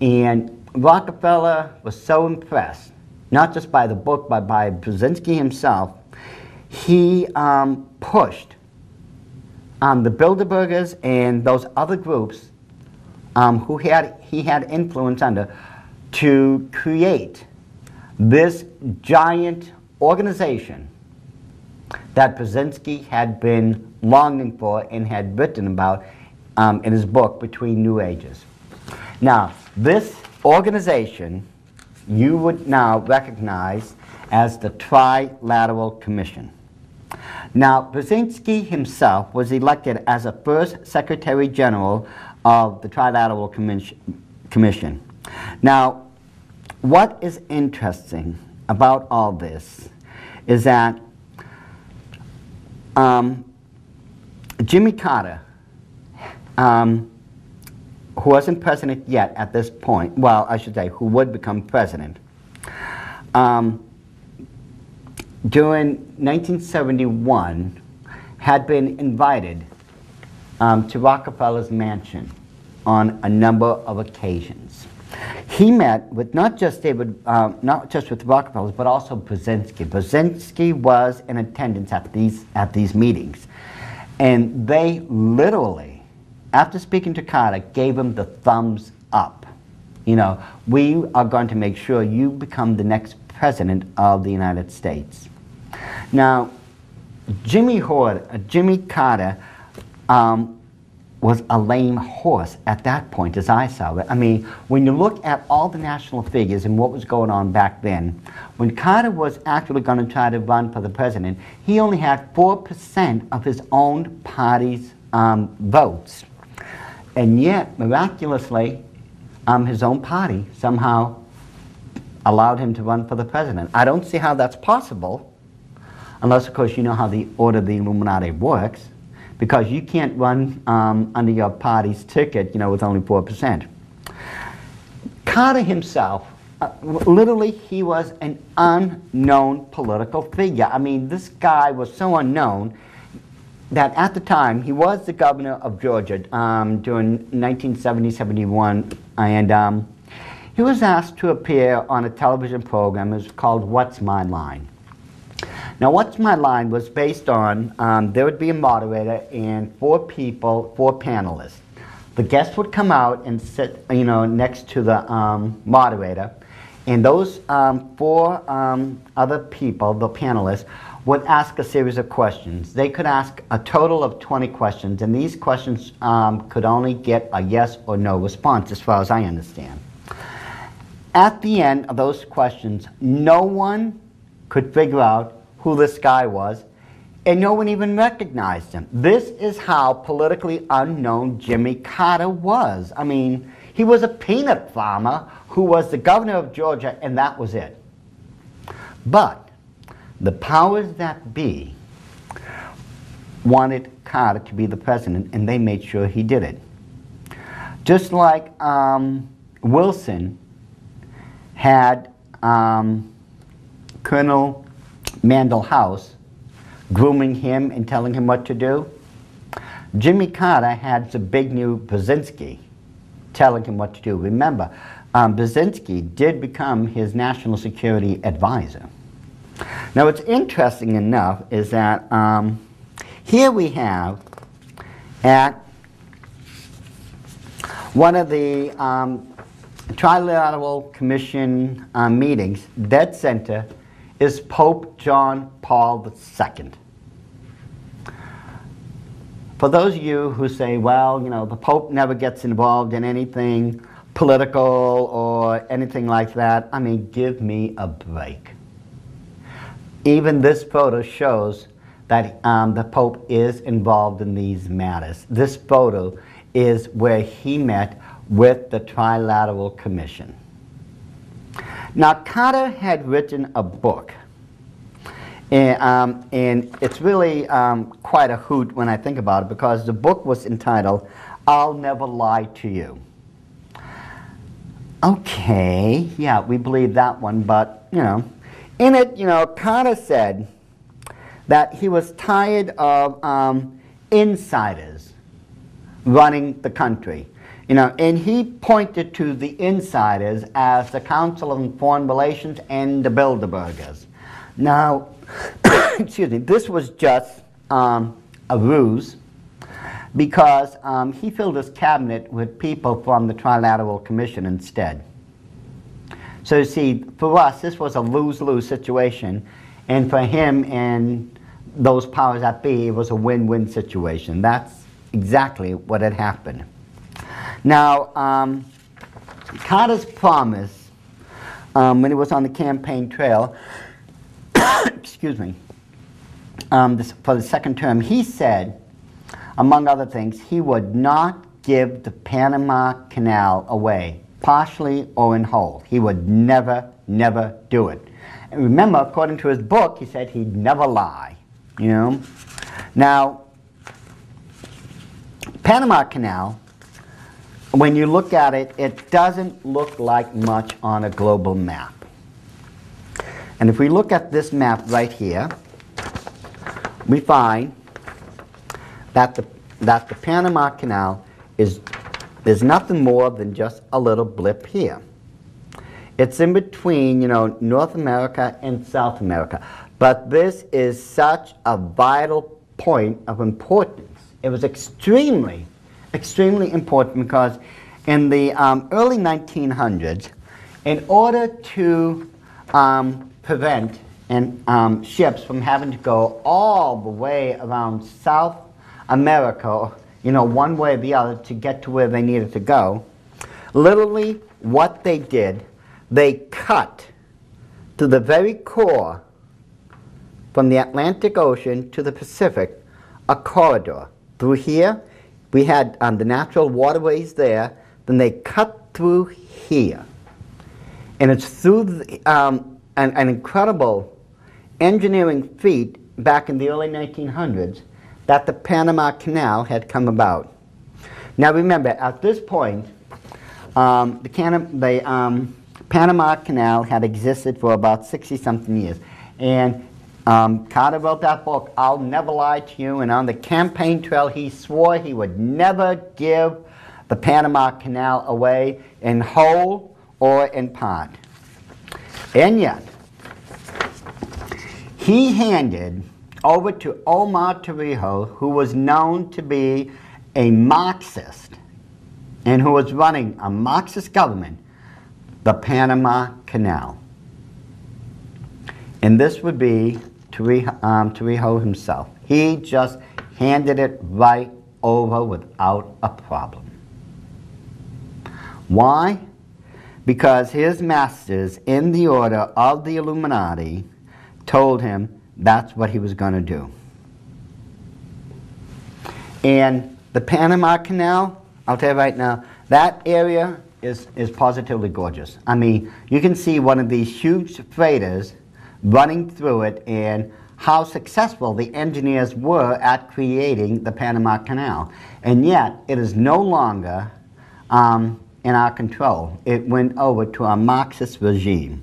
And Rockefeller was so impressed, not just by the book, but by Brzezinski himself. He pushed the Bilderbergers and those other groups who he had influence under to create this giant organization that Brzezinski had been longing for and had written about in his book, Between New Ages. Now, this organization you would now recognize as the Trilateral Commission. Now, Brzezinski himself was elected as the first Secretary General of the Trilateral Commission. Now, what is interesting about all this is that Jimmy Carter, who wasn't president yet at this point, well, I should say, who would become president, during 1971, had been invited to Rockefeller's mansion on a number of occasions. He met with not just with Rockefeller, but also Brzezinski. Brzezinski was in attendance at these meetings, and they literally, after speaking to Carter, gave him the thumbs up. You know, we are going to make sure you become the next president of the United States. Now, Jimmy Carter was a lame horse at that point, as I saw it. I mean, when you look at all the national figures and what was going on back then, when Carter was actually going to try to run for the president, he only had 4% of his own party's votes. And yet, miraculously, his own party somehow allowed him to run for the president. I don't see how that's possible, unless, of course, you know how the order of the Illuminati works, because you can't run under your party's ticket, you know, with only 4%. Carter himself, literally, he was an unknown political figure. I mean, this guy was so unknown that at the time, he was the governor of Georgia during 1970-71, and he was asked to appear on a television program. It was called What's My Line? Now, What's My Line was based on, there would be a moderator and four panelists. The guests would come out and sit, you know, next to the moderator, and those four other people, the panelists, would ask a series of questions. They could ask a total of 20 questions, and these questions could only get a yes or no response, as far as I understand. At the end of those questions, no one could figure out who this guy was, and no one even recognized him. This is how politically unknown Jimmy Carter was. I mean, he was a peanut farmer who was the governor of Georgia, and that was it. But the powers that be wanted Carter to be the president, and they made sure he did it. Just like Wilson had Colonel Mandel House grooming him and telling him what to do, Jimmy Carter had Zbigniew Brzezinski telling him what to do. Remember, Brzezinski did become his national security advisor. Now, what's interesting enough is that here we have at One of the Trilateral Commission meetings, dead center, is Pope John Paul II. For those of you who say, well, you know, the Pope never gets involved in anything political or anything like that, I mean, give me a break. Even this photo shows that the Pope is involved in these matters. This photo is where he met with the Trilateral Commission. Now, Carter had written a book, and it's really quite a hoot when I think about it, because the book was entitled, I'll Never Lie to You. Okay, yeah, we believe that one, but, you know, in it, you know, Carter said that he was tired of insiders running the country. You know, and he pointed to the insiders as the Council of Foreign Relations and the Bilderbergers. Now, excuse me, this was just a ruse, because he filled his cabinet with people from the Trilateral Commission instead. So you see, for us, this was a lose-lose situation, and for him and those powers that be, it was a win-win situation. That's exactly what had happened. Now, Carter's promise, when he was on the campaign trail, excuse me, for the second term, he said, among other things, he would not give the Panama Canal away, partially or in whole. He would never, never do it. And remember, according to his book, he said he'd never lie, you know. Now, Panama Canal, when you look at it, it doesn't look like much on a global map. And if we look at this map right here, we find that the Panama Canal is nothing more than just a little blip here. It's in between, you know, North America and South America. But this is such a vital point of importance. It was extremely important, because in the early 1900s, in order to prevent ships from having to go all the way around South America, you know, one way or the other to get to where they needed to go, literally what they did, they cut to the very core from the Atlantic Ocean to the Pacific a corridor. Through here, we had the natural waterways there, then they cut through here. And it's through the, an incredible engineering feat back in the early 1900s that the Panama Canal had come about. Now remember, at this point, the Panama Canal had existed for about 60-something years. And Carter wrote that book, I'll Never Lie to You, and on the campaign trail he swore he would never give the Panama Canal away in whole or in part. And yet, he handed over to Omar Torrijos, who was known to be a Marxist and who was running a Marxist government, the Panama Canal. And this would be Torrijos himself. He just handed it right over without a problem. Why? Because his masters in the order of the Illuminati told him that's what he was going to do. And the Panama Canal, I'll tell you right now, that area is positively gorgeous. I mean, you can see one of these huge freighters running through it and how successful the engineers were at creating the Panama Canal. And yet, it is no longer in our control. It went over to a Marxist regime.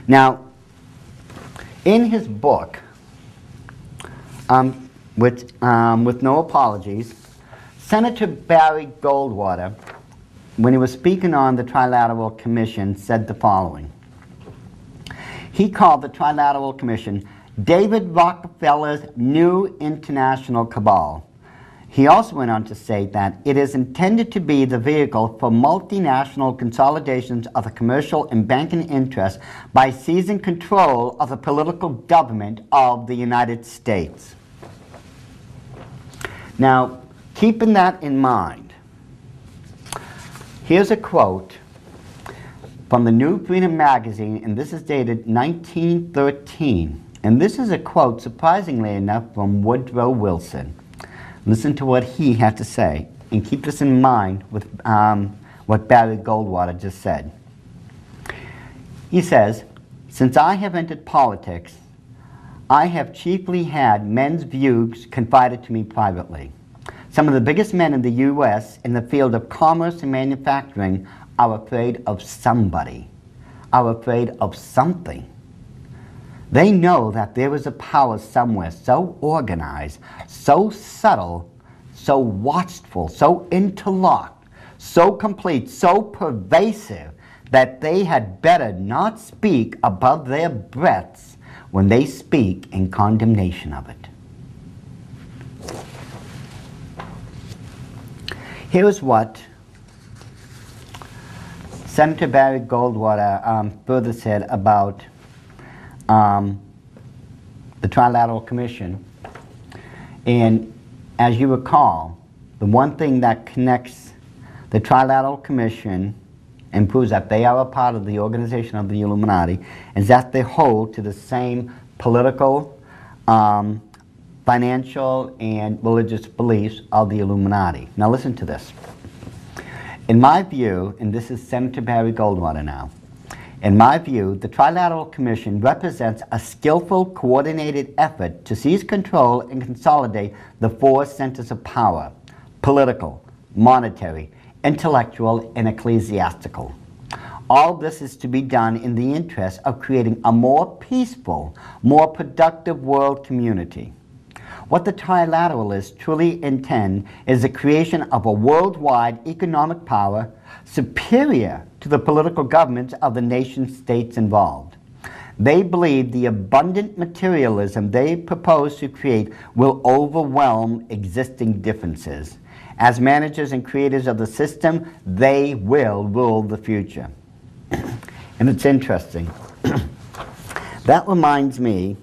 Now, in his book, with no apologies, Senator Barry Goldwater, when he was speaking on the Trilateral Commission, said the following. He called the Trilateral Commission David Rockefeller's new international cabal. He also went on to say that it is intended to be the vehicle for multinational consolidations of the commercial and banking interests by seizing control of the political government of the United States. Now, keeping that in mind, here's a quote from the New Freedom magazine, and this is dated 1913. And this is a quote, surprisingly enough, from Woodrow Wilson. Listen to what he had to say, and keep this in mind with what Barry Goldwater just said. He says, "Since I have entered politics, I have chiefly had men's views confided to me privately. Some of the biggest men in the U.S. in the field of commerce and manufacturing are afraid of somebody, are afraid of something. They know that there is a power somewhere so organized, so subtle, so watchful, so interlocked, so complete, so pervasive, that they had better not speak above their breaths when they speak in condemnation of it." Here's what Senator Barry Goldwater further said about the Trilateral Commission. And as you recall, the one thing that connects the Trilateral Commission and proves that they are a part of the organization of the Illuminati is that they hold to the same political, financial, and religious beliefs of the Illuminati. Now listen to this. In my view, and this is Senator Barry Goldwater now, in my view, the Trilateral Commission represents a skillful, coordinated effort to seize control and consolidate the four centers of power: political, monetary, intellectual, and ecclesiastical. All this is to be done in the interest of creating a more peaceful, more productive world community. What the Trilateralists truly intend is the creation of a worldwide economic power superior to the political governments of the nation-states involved. They believe the abundant materialism they propose to create will overwhelm existing differences. As managers and creators of the system, they will rule the future. And it's interesting. That reminds me,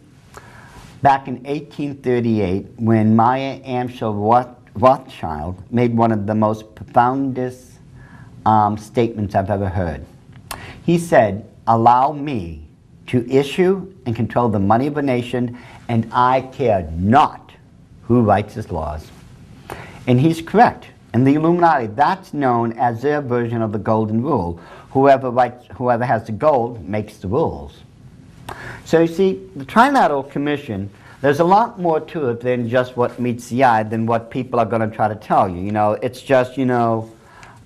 back in 1838, when Maya Amschel Rothschild made one of the most profoundest statements I've ever heard. He said, "Allow me to issue and control the money of a nation, and I care not who writes its laws." And he's correct. In the Illuminati, that's known as their version of the golden rule. Whoever has the gold makes the rules. So you see, the Trilateral Commission, there's a lot more to it than just what meets the eye, than what people are going to try to tell you. You know, it's just, you know,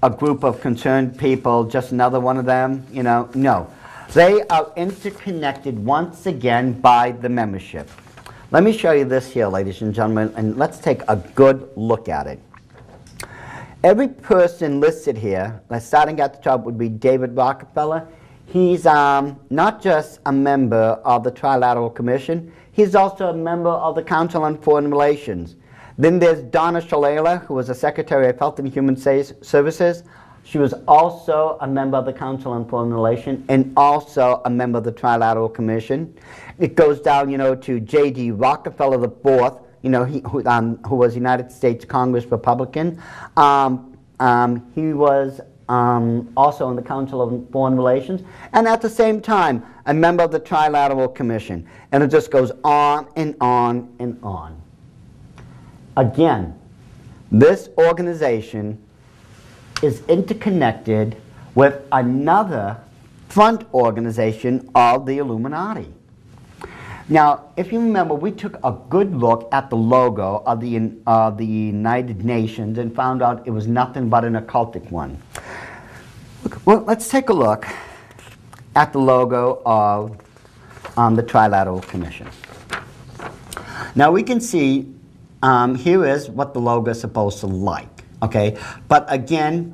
a group of concerned people, just another one of them, you know. No. They are interconnected once again by the membership. Let me show you this here, ladies and gentlemen, and let's take a good look at it. Every person listed here, starting at the top, would be David Rockefeller. He's not just a member of the Trilateral Commission, he's also a member of the Council on Foreign Relations. Then there's Donna Shalala, who was the Secretary of Health and Human Services. She was also a member of the Council on Foreign Relations and also a member of the Trilateral Commission. It goes down, you know, to J.D. Rockefeller IV, you know, who was United States Congress Republican. He was also in the Council of Foreign Relations, and at the same time, a member of the Trilateral Commission. And it just goes on and on and on. Again, this organization is interconnected with another front organization of the Illuminati. Now, if you remember, we took a good look at the logo of the United Nations and found out it was nothing but an occultic one. Well, let's take a look at the logo of the Trilateral Commission. Now, we can see here is what the logo is supposed to look like, okay? But again,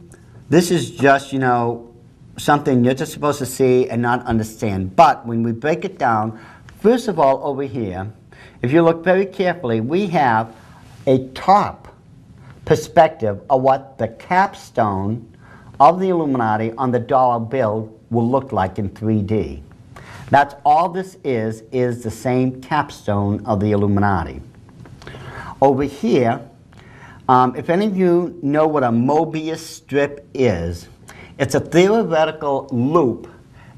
this is just, you know, something you're just supposed to see and not understand. But when we break it down, first of all, over here, if you look very carefully, we have a top perspective of what the capstone of the Illuminati on the dollar bill will look like in 3D. That's all this is the same capstone of the Illuminati. Over here, if any of you know what a Mobius strip is, it's a theoretical loop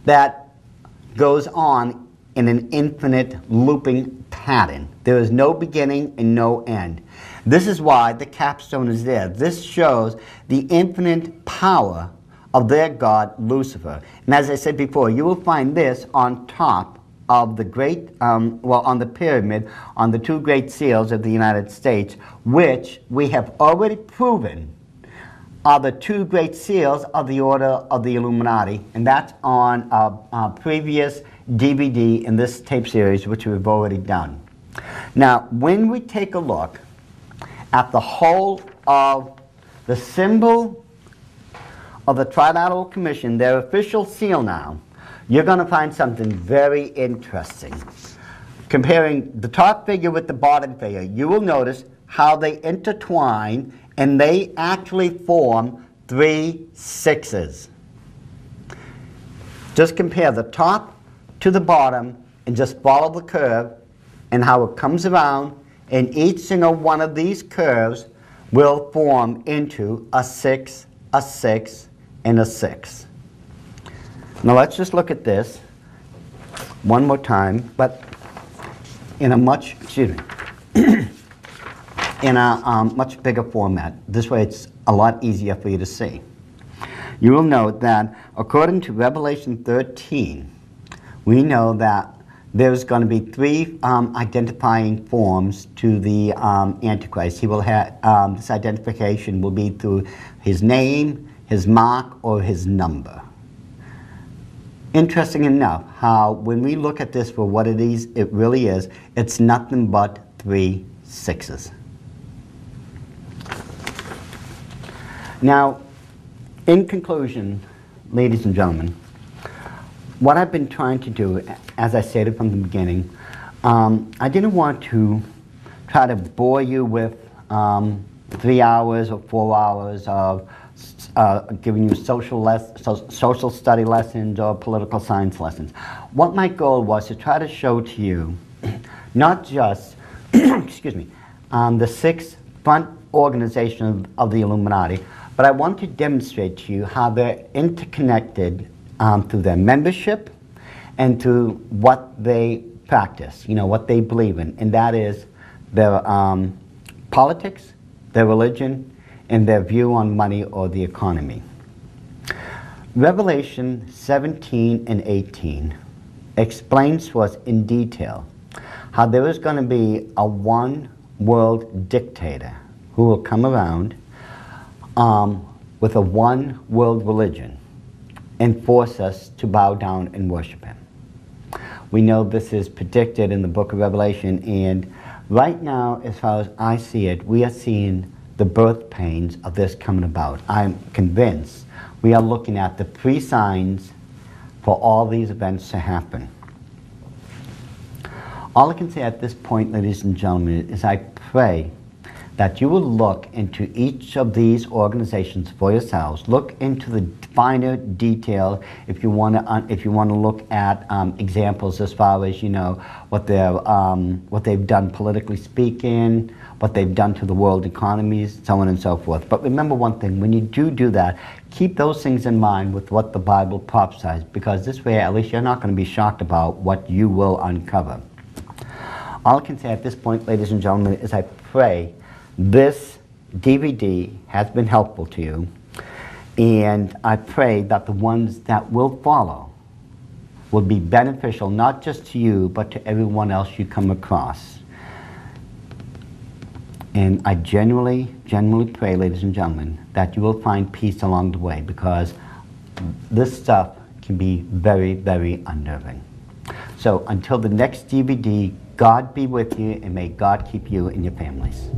that goes on in an infinite looping pattern. There is no beginning and no end. This is why the capstone is there. This shows the infinite power of their god Lucifer. And as I said before, you will find this on top of the great, on the pyramid, on the two great seals of the United States, which we have already proven are the two great seals of the Order of the Illuminati, and that's on a previous DVD in this tape series, which we've already done. Now, when we take a look at the whole of the symbol of the Trilateral Commission, their official seal now, you're going to find something very interesting. Comparing the top figure with the bottom figure, you will notice how they intertwine and they actually form 3 sixes. Just compare the top to the bottom and just follow the curve and how it comes around, and each single one of these curves will form into a 6, a 6, and a 6. Now let's just look at this one more time, but in a much, in a much bigger format. This way it's a lot easier for you to see. You will note that according to Revelation 13, we know that there's going to be 3 identifying forms to the Antichrist. He will have, this identification will be through his name, his mark, or his number. Interesting enough how when we look at this for what it is, it really is, it's nothing but 3 sixes. Now, in conclusion, ladies and gentlemen, what I've been trying to do, as I stated from the beginning, I didn't want to try to bore you with 3 hours or 4 hours of giving you social study lessons or political science lessons. What my goal was to try to show to you not just the 6 front organizations of the Illuminati, but I want to demonstrate to you how they're interconnected through their membership and through what they practice, what they believe in, and that is their politics, their religion, and their view on money or the economy. Revelation 17 and 18 explains to us in detail how there is going to be a one world dictator who will come around with a one world religion and force us to bow down and worship him. We know this is predicted in the book of Revelation, and right now, as far as I see it, we are seeing the birth pains of this coming about. I'm convinced we are looking at the pre-signs for all these events to happen. All I can say at this point, ladies and gentlemen, is I pray that you will look into each of these organizations for yourselves. Look into the finer detail if you want to look at examples as far as what they've done politically speaking, what they've done to the world economies, so on and so forth. But remember one thing: when you do that, keep those things in mind with what the Bible prophesies, because this way at least you're not going to be shocked about what you will uncover. All I can say at this point, ladies and gentlemen, is I pray this DVD has been helpful to you, and I pray that the ones that will follow will be beneficial not just to you, but to everyone else you come across. And I genuinely pray, ladies and gentlemen, that you will find peace along the way, because this stuff can be very, very unnerving. So until the next DVD, God be with you, and may God keep you and your families.